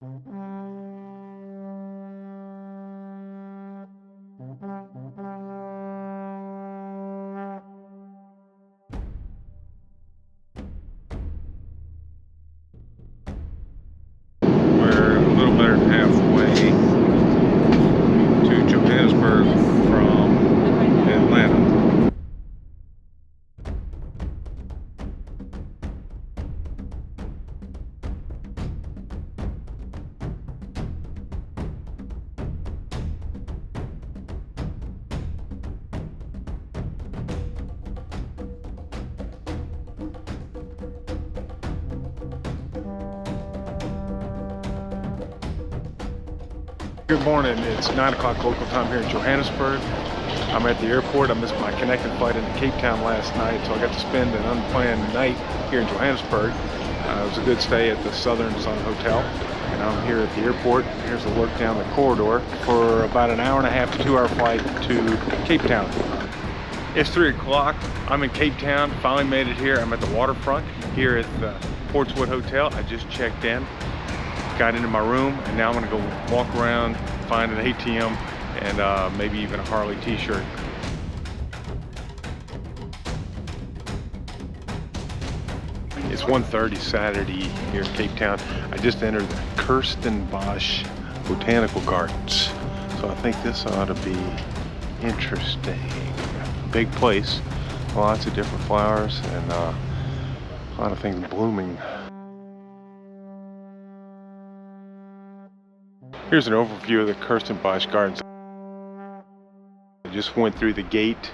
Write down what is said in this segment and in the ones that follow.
We're a little better than halfway to Johannesburg from Atlanta. Good morning, it's 9 o'clock local time here in Johannesburg. I'm at the airport. I missed my connecting flight into Cape Town last night, so I got to spend an unplanned night here in Johannesburg. It was a good stay at the Southern Sun Hotel, and I'm here at the airport. Here's a look down the corridor for about an hour and a half to 2 hour flight to Cape Town. It's 3 o'clock. I'm in Cape Town, finally made it here. I'm at the waterfront here at the Portswood Hotel. I just checked in, got into my room, and now I'm gonna go walk around, find an ATM, and maybe even a Harley t-shirt. It's 1:30 Saturday here in Cape Town. I just entered the Kirstenbosch Botanical Gardens. So I think this ought to be interesting. Big place, lots of different flowers, and a lot of things blooming. Here's an overview of the Kirstenbosch Gardens. I just went through the gate.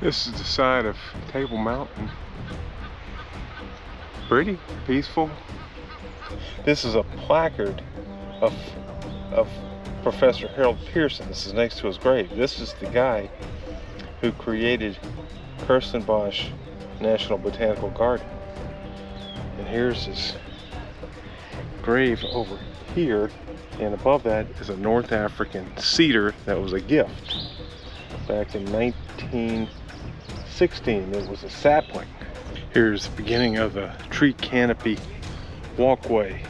This is the side of Table Mountain. Pretty peaceful. This is a placard of Professor Harold Pearson. This is next to his grave. This is the guy who created Kirstenbosch National Botanical Garden. And here's his grave over here, and above that is a North African cedar that was a gift back in 1916. It was a sapling. Here's the beginning of the tree canopy walkway.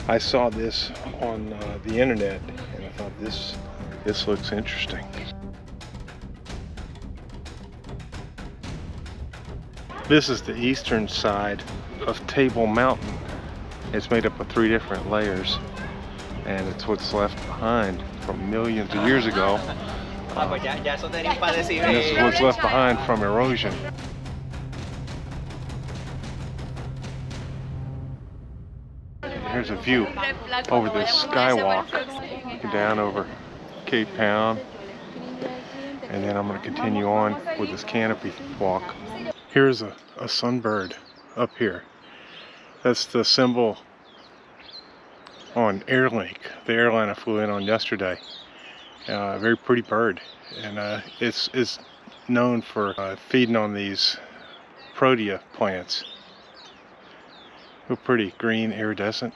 I saw this on the internet, and I thought this looks interesting. This is the eastern side of Table Mountain. It's made up of 3 different layers, and it's what's left behind from millions of years ago. And this is what's left behind from erosion. Here's a view over the skywalk, looking down over Cape Town, and then I'm going to continue on with this canopy walk. Here's a sunbird up here. That's the symbol on Airlink, the airline I flew in on yesterday. A very pretty bird, and it's known for feeding on these protea plants. They're pretty green, iridescent,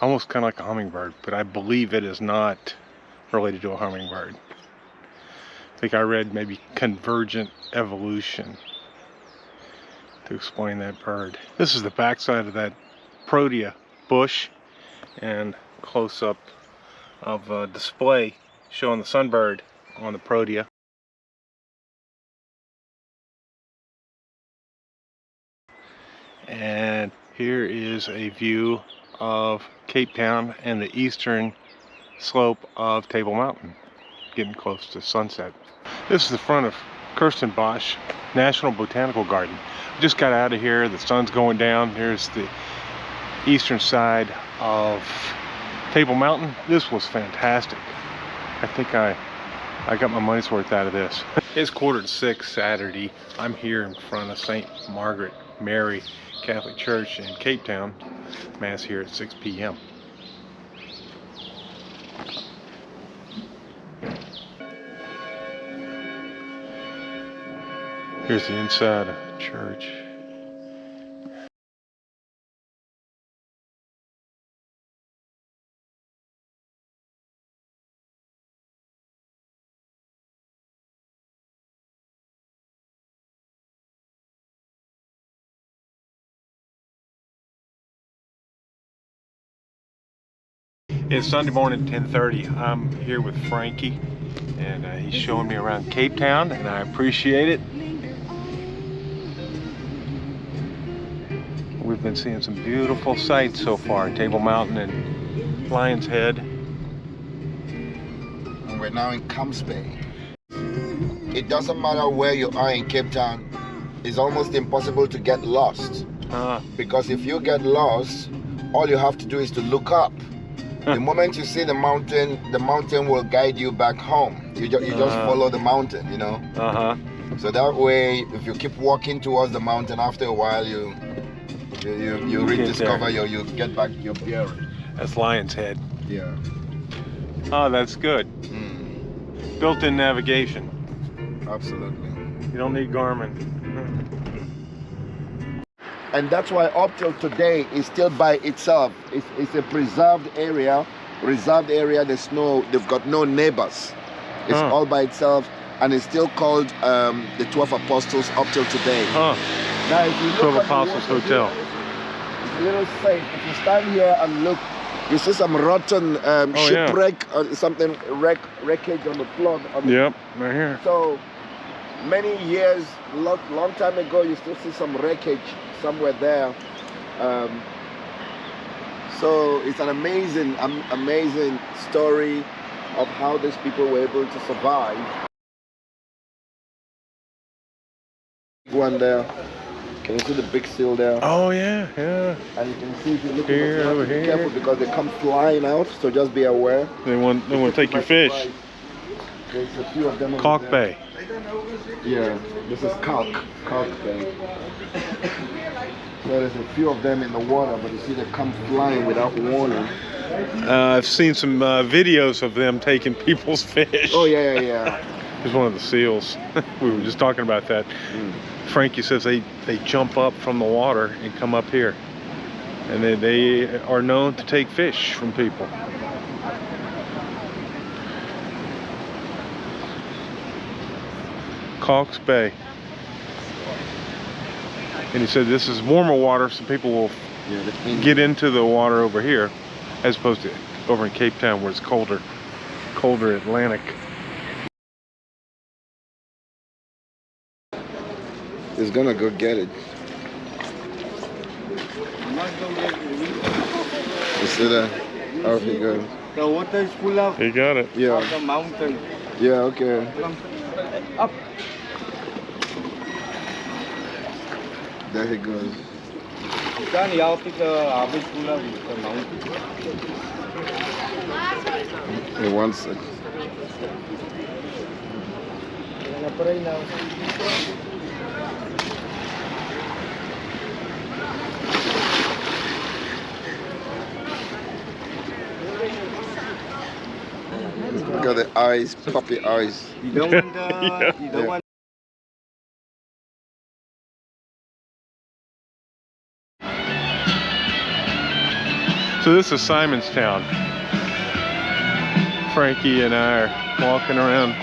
almost kind of like a hummingbird, but I believe it is not related to a hummingbird. I think I read maybe convergent evolution to explain that bird. This is the backside of that protea bush, and close up of a display showing the sunbird on the protea. And here is a view of Cape Town and the eastern slope of Table Mountain, getting close to sunset. This is the front of Kirstenbosch National Botanical Garden. Just got out of here, the sun's going down. Here's the eastern side of Table Mountain. This was fantastic. I think I got my money's worth out of this. It's 5:45 Saturday. I'm here in front of St. Margaret Mary Catholic Church in Cape Town. Mass here at 6 p.m. Here's the inside of the church. It's Sunday morning, 10:30. I'm here with Frankie, and he's showing me around Cape Town, and I appreciate it. We've been seeing some beautiful sights so far, Table Mountain and Lion's Head. And we're now in Camps Bay. It doesn't matter where you are in Cape Town, it's almost impossible to get lost. Because if you get lost, all you have to do is to look up. The moment you see the mountain will guide you back home. You just follow the mountain, you know. So that way, if you keep walking towards the mountain, after a while you rediscover you get back your bearing. That's Lion's Head. Yeah. Oh, that's good. Built-in navigation. Absolutely. You don't need Garmin. And that's why up till today it's still by itself. It's a preserved area. They've got no neighbors. It's all by itself, and it's still called the 12 Apostles up till today. Now, if you look 12 Apostles Hotel. It's a little safe. If you stand here and look, you see some rotten shipwreck or something, wreckage on the floor. Yep, right here. So many years, long time ago, you still see some wreckage somewhere there. So it's an amazing story of how these people were able to survive. One there. Can you see the big seal there? Oh yeah, yeah. And you can see if you look here, over here. Be careful because they come flying out. So just be aware. They want to take your fish. There's a few of them. Calk Bay. Yeah, this is Calk Bay. So there's a few of them in the water, but you see they come flying without warning. I've seen some videos of them taking people's fish. Oh yeah. Here's one of the seals. We were just talking about that. Frankie says they jump up from the water and come up here. And they are known to take fish from people. Calks Bay. And he said this is warmer water, so people will get into the water over here, as opposed to over in Cape Town where it's colder Atlantic. He's gonna go get it. You see that? Oh, he goes. The water is full of He got it. Yeah. the mountain. Yeah, okay. Up. There he goes. Then you have to harvest full of the mountain. He wants it. Look at the eyes, puppy eyes. You don't want the, you don't want. So this is Simonstown. Frankie and I are walking around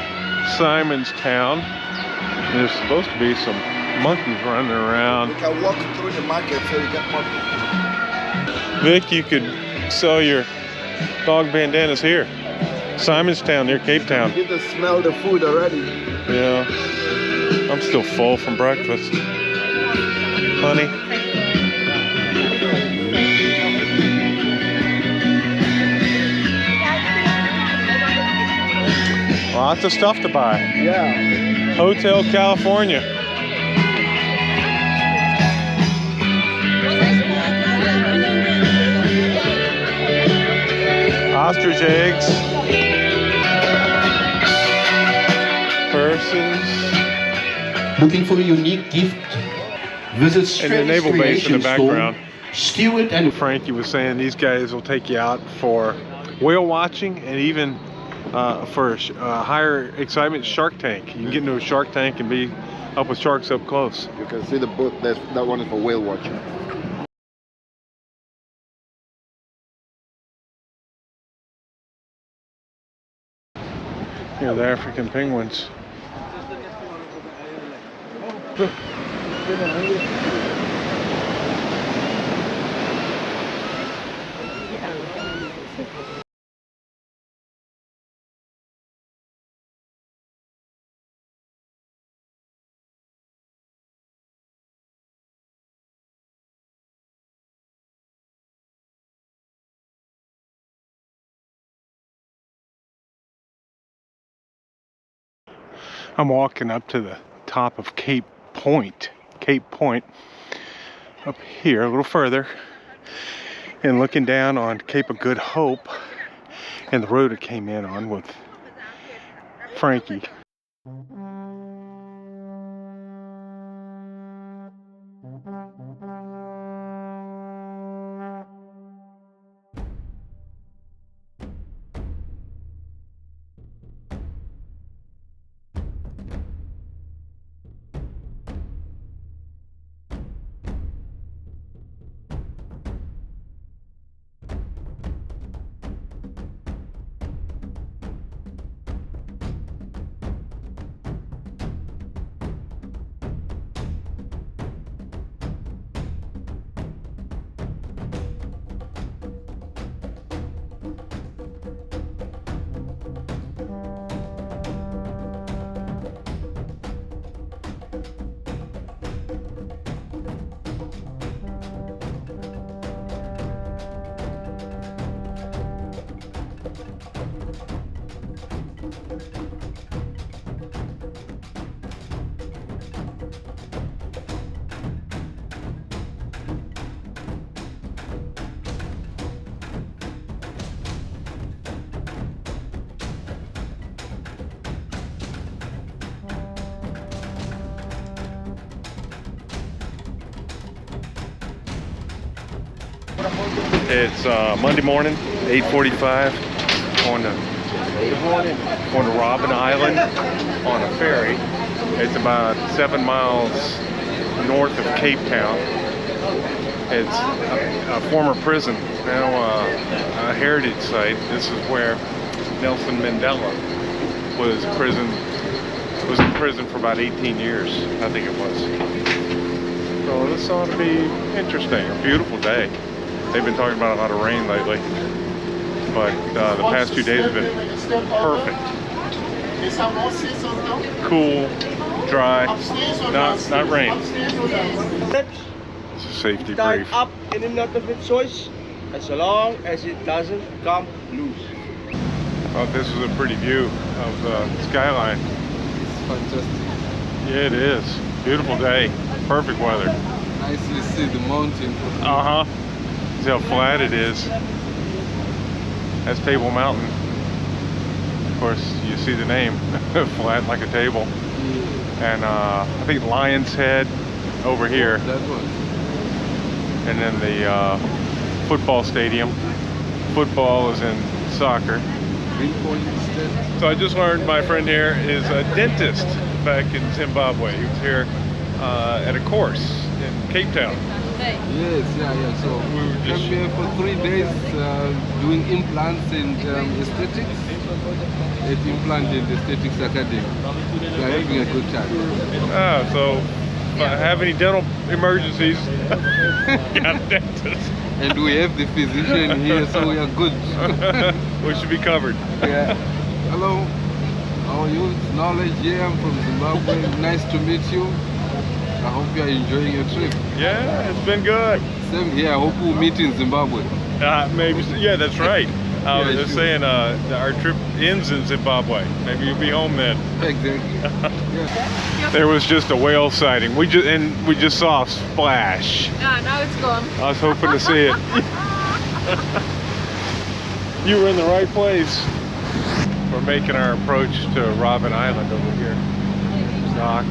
Simonstown. There's supposed to be some monkeys running around. You can walk through the market so you get monkeys. Vic, you could sell your dog bandanas here. Simonstown near Cape Town. You get to smell the food already. Yeah. I'm still full from breakfast. Honey. Lots of stuff to buy. Yeah. Hotel California. Ostrich eggs. Purses. Looking for a unique gift? Visit And the Strange naval base in the Creation Store, background. Stewart and Frankie was saying these guys will take you out for whale watching and even for higher excitement Shark Tank. You can get into a Shark Tank and be up with sharks up close. You can see the boat. That one is for whale watching. Here are the African penguins. I'm walking up to the top of Cape Point, up here a little further, and looking down on Cape of Good Hope and the road I came in on with Frankie. It's Monday morning, 8:45, going to Robben Island on a ferry. It's about 7 miles north of Cape Town. It's a former prison, now a heritage site. This is where Nelson Mandela was in prison for about 18 years, I think it was. So this ought to be interesting. A beautiful day. They've been talking about a lot of rain lately, but the past 2 days have been perfect. Cool, dry, not rain. It's a safety Tied brief. up in a knot of its choice, as long as it doesn't come loose. Oh, this is a pretty view of the skyline. It's fantastic. Yeah, it is. Beautiful day. Perfect weather. Nicely see the mountain. Uh-huh. See how flat it is. That's Table Mountain. Of course, you see the name. Flat like a table. And I think Lion's Head over here. That one. And then the football stadium. Football is in soccer. Greenpoint instead. So I just learned my friend here is a dentist back in Zimbabwe. He was here at a course in Cape Town. Yes, yeah. So We were came here for 3 days doing implants and aesthetics at Implant and Aesthetics Academy. We are having a good time. So if I have any dental emergencies, got a dentist. And we have the physician here, so we are good. We should be covered. Yeah. Hello. How are you? It's Knowledge here. I'm from Zimbabwe. Nice to meet you. I hope you are enjoying your trip. Yeah, it's been good. Same here. I hope we'll meet in Zimbabwe. Maybe, yeah, that's right. I was just sure. saying our trip ends in Zimbabwe. Maybe you'll be home then. Exactly. Yeah. There was just a whale sighting. We just saw a splash. Yeah, now it's gone. I was hoping to see it. You were in the right place. We're making our approach to Robben Island over here. Dock.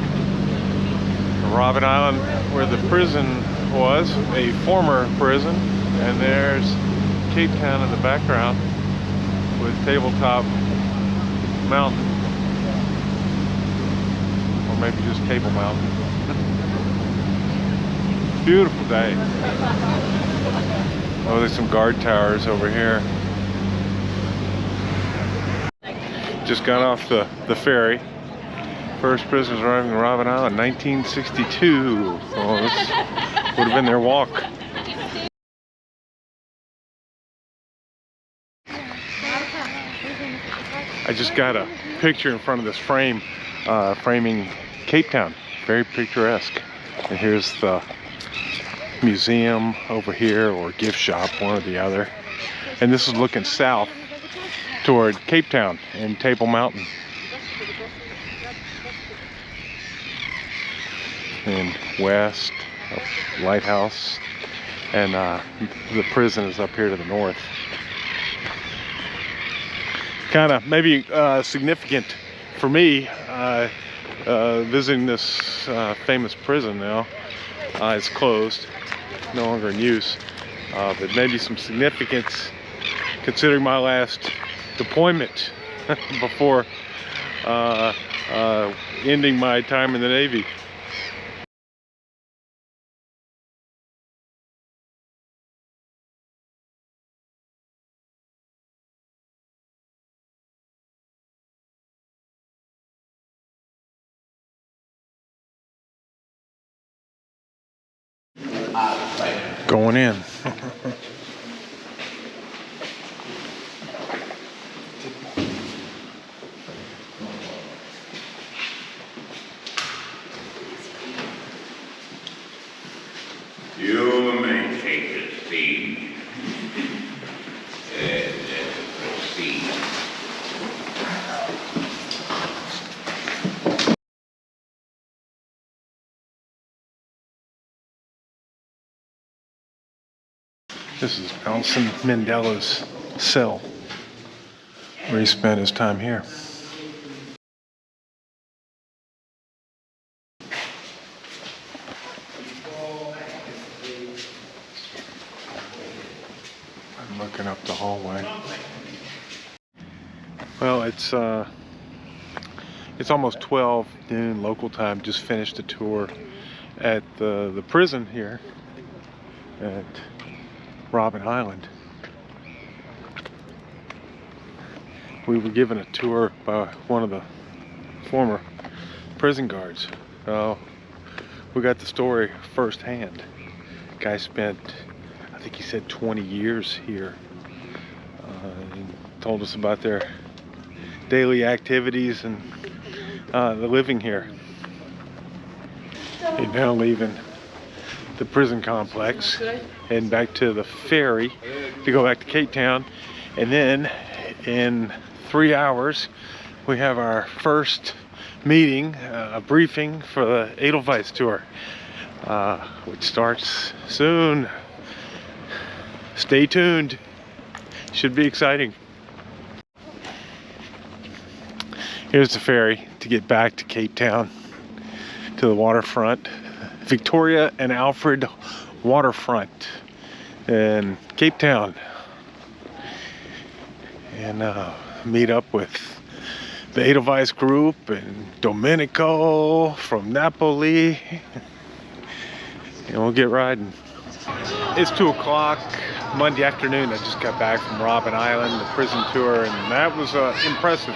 Robben Island, where the prison was, a former prison, and there's Cape Town in the background with Tabletop Mountain. maybe just Table Mountain. Beautiful day. Oh, there's some guard towers over here. Just got off the ferry. First prisoners arriving in Robben Island, 1962. Oh, this would have been their walk. I just got a picture in front of this frame, framing Cape Town. Very picturesque. And here's the museum over here, or gift shop, one or the other. And this is looking south toward Cape Town and Table Mountain. And west, lighthouse, and the prison is up here to the north. Kind of maybe significant for me visiting this famous prison now. It's closed, no longer in use, but maybe some significance considering my last deployment before ending my time in the Navy. Going in. You may take a seat and proceed. This is Nelson Mandela's cell, where he spent his time here. I'm looking up the hallway. Well, it's almost 12 noon local time. Just finished a tour at the prison here at Robben Island. We were given a tour by one of the former prison guards. So we got the story firsthand. Guy spent, I think he said 20 years here. He told us about their daily activities and the living here. He's now leaving the prison complex, heading back to the ferry to go back to Cape Town, and then in 3 hours we have our first meeting, a briefing for the Edelweiss tour, which starts soon. Stay tuned, should be exciting. Here's the ferry to get back to Cape Town, to the waterfront. Victoria and Alfred waterfront in Cape Town, and meet up with the Edelweiss group and Domenico from Napoli, and we'll get riding. It's 2 o'clock Monday afternoon. I just got back from Robben Island, the prison tour, and that was impressive.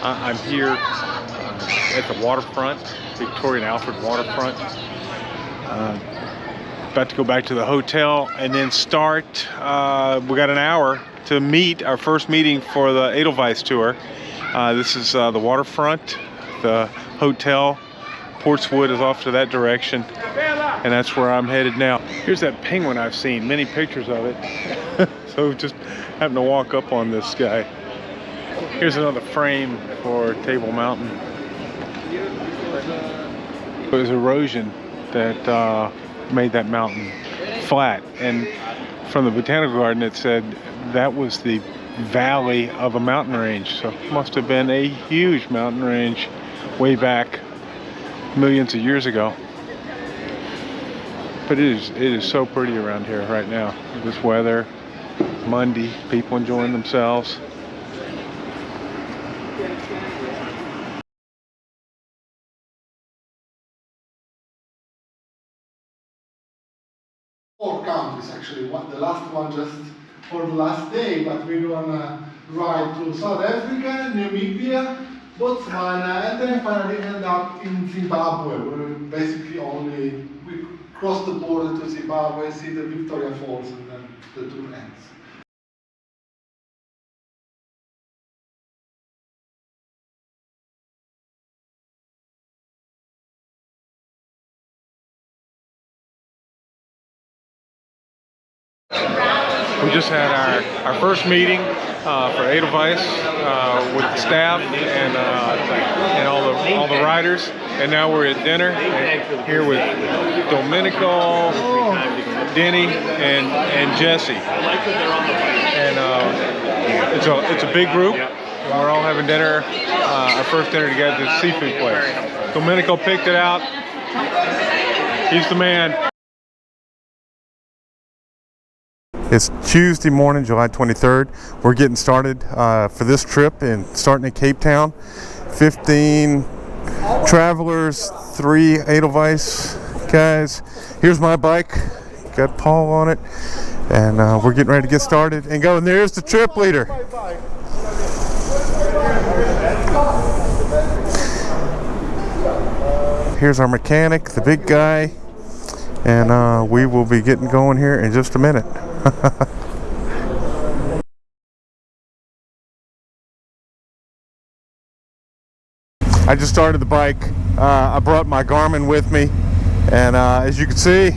I'm here at the waterfront, Victoria and Alfred waterfront. About to go back to the hotel and then start. We got an hour to meet, our first meeting for the Edelweiss tour. This is the waterfront, the hotel. Portswood is off to that direction, and that's where I'm headed now. Here's that penguin I've seen, many pictures of it. So just happened to walk up on this guy. Here's another frame for Table Mountain. It was erosion that made that mountain flat, and from the botanical garden it said that was the valley of a mountain range, so it must have been a huge mountain range way back millions of years ago. But it is so pretty around here right now. This weather, Monday, people enjoying themselves. 4 countries actually. The last one just for the last day, but we're gonna ride to South Africa, Namibia, Botswana, and then finally end up in Zimbabwe. We cross the border to Zimbabwe, see the Victoria Falls, and then the tour ends. We just had our first meeting for Edelweiss with the staff and all the riders, and now we're at dinner here with Domenico, Denny, and Jesse. And it's a big group. We're all having dinner, our first dinner together at the seafood place. Domenico picked it out. He's the man. It's Tuesday morning, July 23rd. We're getting started for this trip and starting in Cape Town. 15 travelers, 3 Edelweiss guys. Here's my bike, got Paul on it, and we're getting ready to get started and go. And there's the trip leader. Here's our mechanic, the big guy, and we will be getting going here in just a minute. I just started the bike. I brought my Garmin with me, and as you can see,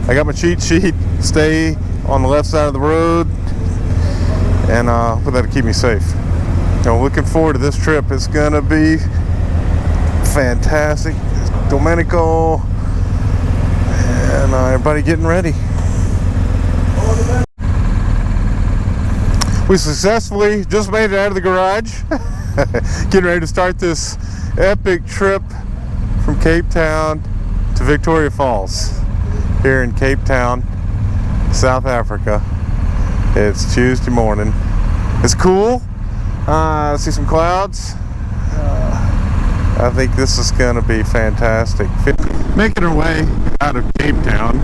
I got my cheat sheet. Stay on the left side of the road, and that'll keep me safe. I'm looking forward to this trip. It's gonna be fantastic. Domenico and everybody getting ready. We successfully just made it out of the garage. Getting ready to start this epic trip from Cape Town to Victoria Falls here in Cape Town, South Africa. It's Tuesday morning. It's cool. I see some clouds. I think this is going to be fantastic. Making our way out of Cape Town.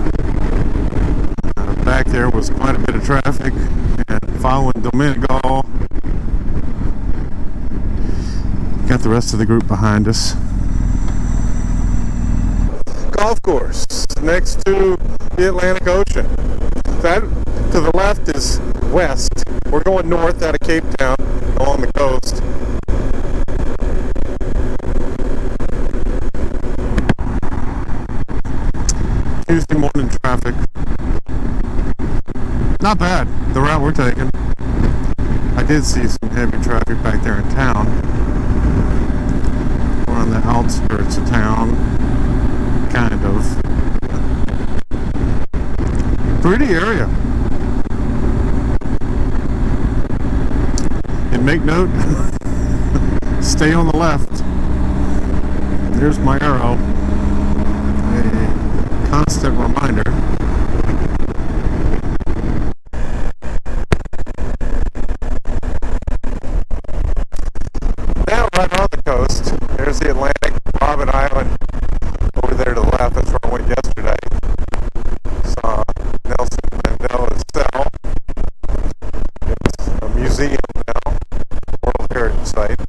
Back there was quite a bit of traffic, and following Domenico. Got the rest of the group behind us. Golf course next to the Atlantic Ocean. That to the left is west. We're going north out of Cape Town along the coast. Tuesday morning traffic. Not bad, the route we're taking. I did see some heavy traffic back there in town. We're on the outskirts of town, kind of. Pretty area. And make note, stay on the left. There's my arrow. A constant reminder. Right on the coast, there's the Atlantic, Robben Island over there to the left. That's where I went yesterday. Saw Nelson Mandela's cell. It's a museum now, World Heritage Site.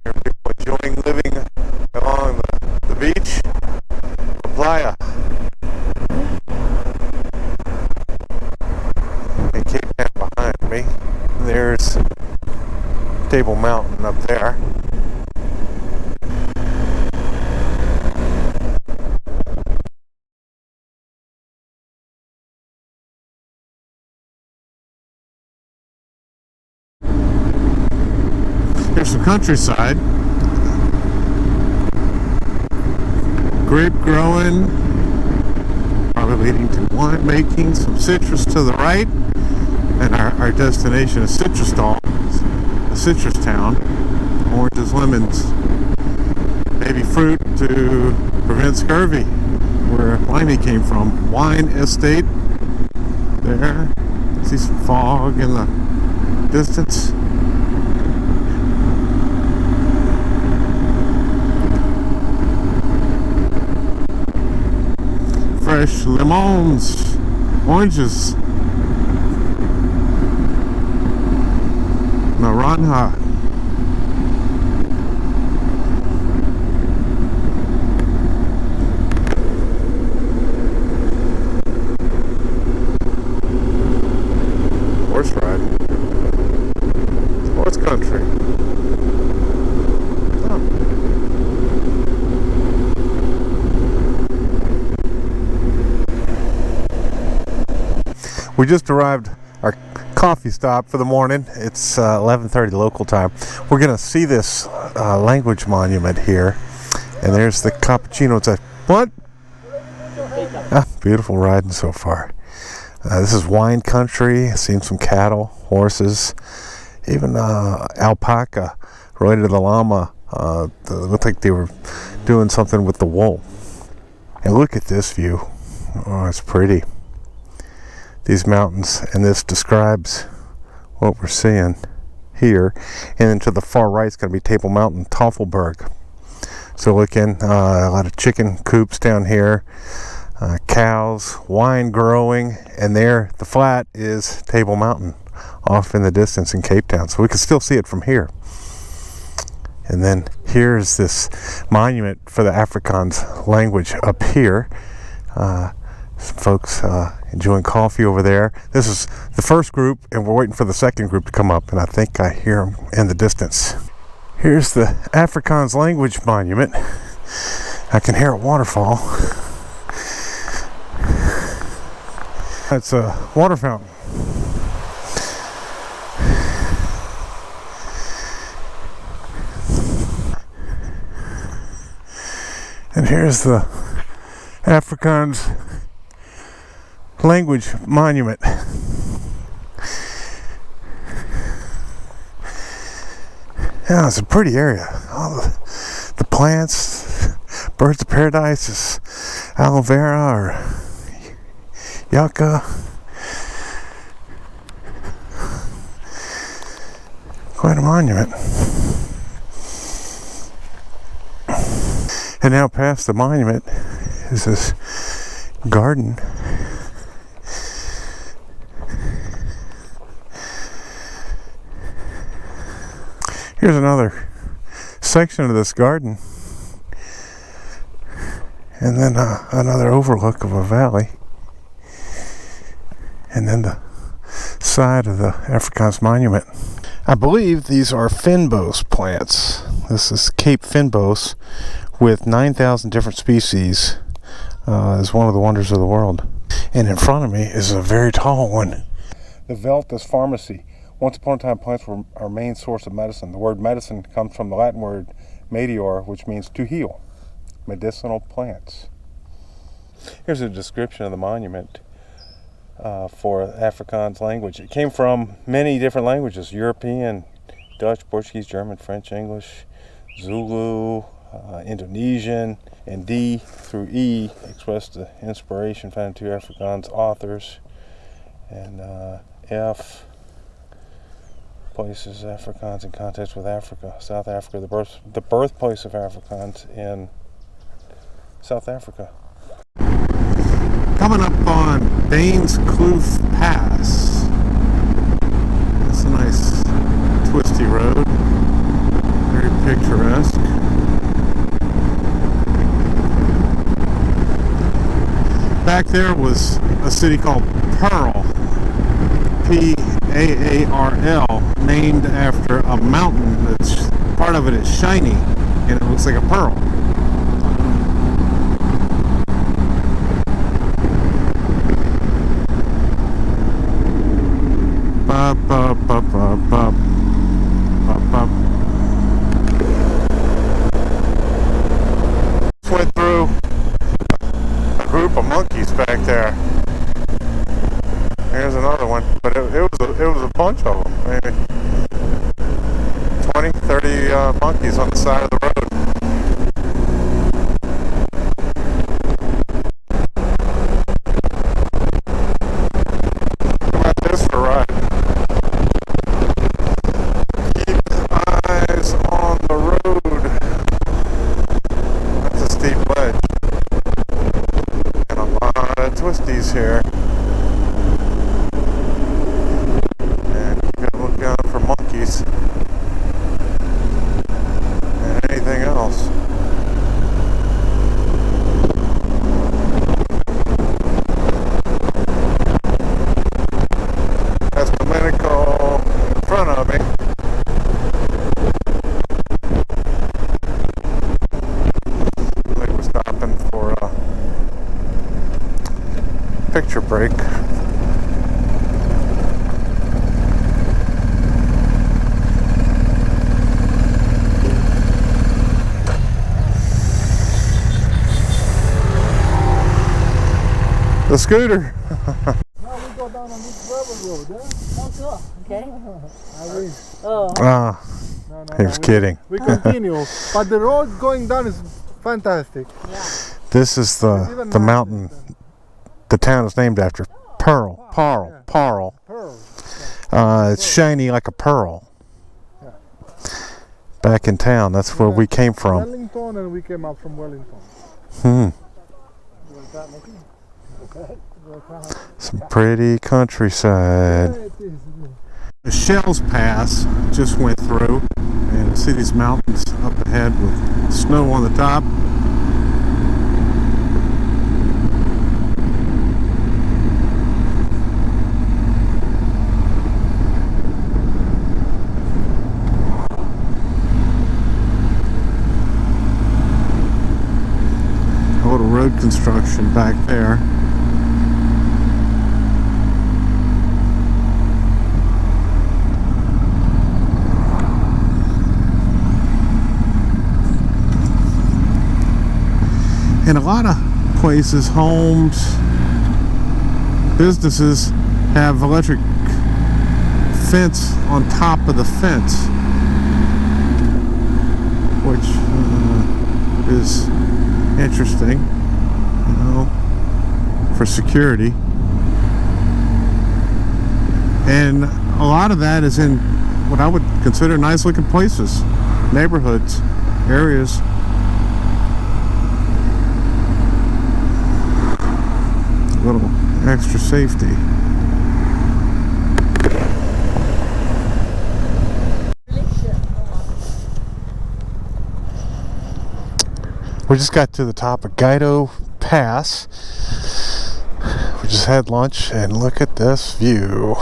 Here are people enjoying living along the beach, the playa. And Cape Town behind me. There's Table Mountain up there. Here's some countryside. Grape growing, probably leading to wine making, some citrus to the right, and our destination is Citrus Stall. Citrus town, oranges, lemons, maybe fruit to prevent scurvy, where Limey came from. Wine estate there. See some fog in the distance. fresh lemons, oranges, naranja. Horse ride. Horse country. Oh. We just arrived our coffee stop for the morning. It's 11:30 local time. We're gonna see this language monument here, and there's the cappuccino. It's a what? Ah, beautiful riding so far. This is wine country. I've seen some cattle, horses, even alpaca related to the llama. It looked like they were doing something with the wool. And look at this view. Oh, it's pretty. These mountains, and this describes what we're seeing here. And then to the far right is going to be Table Mountain, Tafelberg. So looking, a lot of chicken coops down here, cows, wine growing, and there, the flat is Table Mountain, off in the distance in Cape Town. So we can still see it from here. And then here's this monument for the Afrikaans language up here. Some folks enjoying coffee over there. This is the first group, and we're waiting for the second group to come up, and I think I hear them in the distance. Here's the Afrikaans language monument. I can hear a waterfall. It's a water fountain. And here's the Afrikaans language monument. Yeah, it's a pretty area. All the plants, birds of paradise, is aloe vera or yucca. Quite a monument. And now past the monument is this garden. Here's another section of this garden, and then another overlook of a valley, and then the side of the Afrikaans monument. I believe these are Fynbos plants. This is Cape Fynbos with 9,000 different species. Is one of the wonders of the world. And in front of me is a very tall one. The Veltus Pharmacy. Once upon a time, plants were our main source of medicine. The word medicine comes from the Latin word medior, which means to heal. Medicinal plants. Here's a description of the monument for Afrikaans language. It came from many different languages: European, Dutch, Portuguese, German, French, English, Zulu, Indonesian, and D through E expressed the inspiration found in two Afrikaans authors, and F places Afrikaans in context with Africa, South Africa, the birthplace of Afrikaans in South Africa. Coming up on Baines Kloof Pass. It's a nice twisty road, very picturesque. Back there was a city called Pearl, P-A-A-R-L, named after a mountain that's part of it is shiny and it looks like a pearl. Bop, bop, bop, bop, bop. Bop, bop. Went through a group of monkeys back there. Here's another one, but it was a bunch of them, maybe 20, 30 monkeys on the side of the road. How about this for a ride? Keep eyes on the road. That's a steep ledge. And a line house. That's Domenico in front of me. I think we're stopping for a picture break. The scooter. Now we go down on this gravel road, yeah? Also, okay. Oh. Ah, he was kidding. We continue, but the road going down is fantastic. Yeah. This is the mountain. The town is named after Pearl. Pearl. It's shiny like a pearl. Yeah. Back in town, that's where we came from. Wellington, and we came up from Wellington. Some pretty countryside. The Shells Pass just went through, and see these mountains up ahead with snow on the top. A little road construction back there. In a lot of places, homes, businesses have electric fence on top of the fence, which is interesting, you know, for security. And a lot of that is in what I would consider nice looking places, neighborhoods, areas. A little extra safety. We just got to the top of Guido Pass. We just had lunch, and look at this view.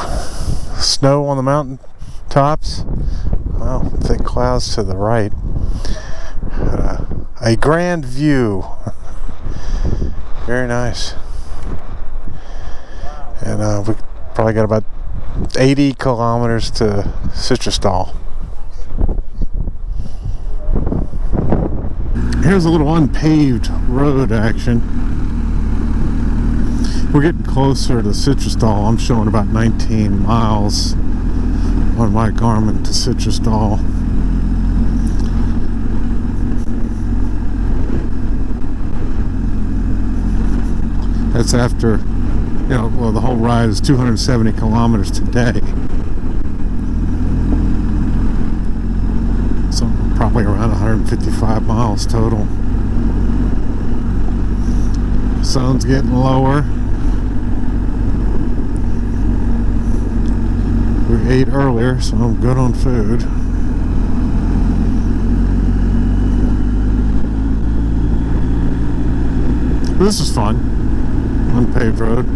Snow on the mountain tops. Well, thick clouds to the right. A grand view. Very nice. And we probably got about 80 kilometers to Citrusdal. Here's a little unpaved road action. We're getting closer to Citrusdal. I'm showing about 19 miles on my Garmin to Citrusdal. That's after, you know, well, the whole ride is 270 kilometers today. So probably around 155 miles total. Sun's getting lower. We ate earlier, so I'm good on food. This is fun. Unpaved road.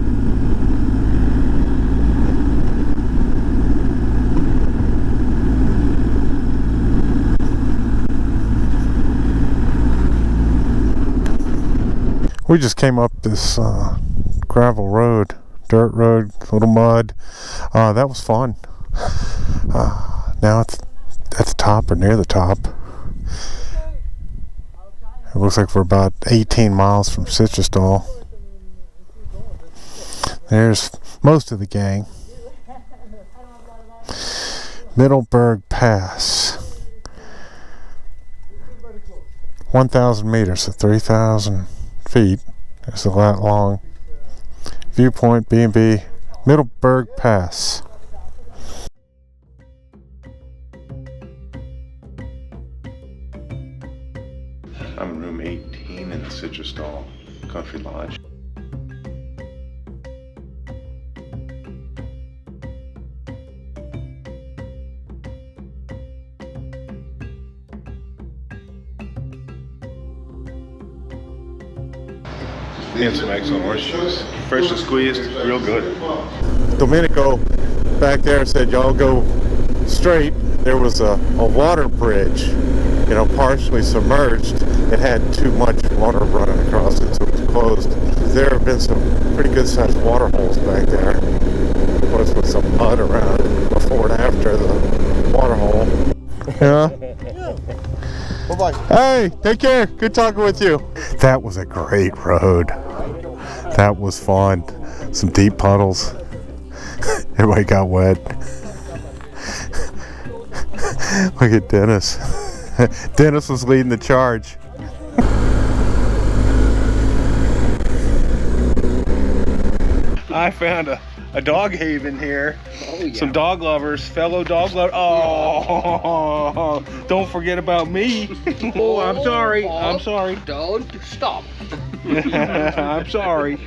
We just came up this gravel road, dirt road, little mud. That was fun. Now it's at the top or near the top. It looks like we're about 18 miles from Citrusdal. There's most of the gang. Middleburg Pass. 1,000 meters, so 3,000 feet. It's a lot long. Viewpoint B&B, Middleburg Pass. I'm in room 18 in the Citrusdal Country Lodge. And some excellent orange juice. Freshly squeezed, real good. Domenico back there said y'all go straight. There was a water bridge, you know, partially submerged. It had too much water running across it, so it was closed. There have been some pretty good sized water holes back there. Of course, with some mud around before and after the water hole. Yeah. Bye-bye. Hey, take care. Good talking with you. That was a great road. That was fun. Some deep puddles. Everybody got wet. Look at Dennis. Dennis was leading the charge. I found a dog haven here. Oh, yeah. Some dog lovers, fellow dog lovers. Oh, don't forget about me. Oh, I'm sorry. I'm sorry. Don't stop. I'm sorry.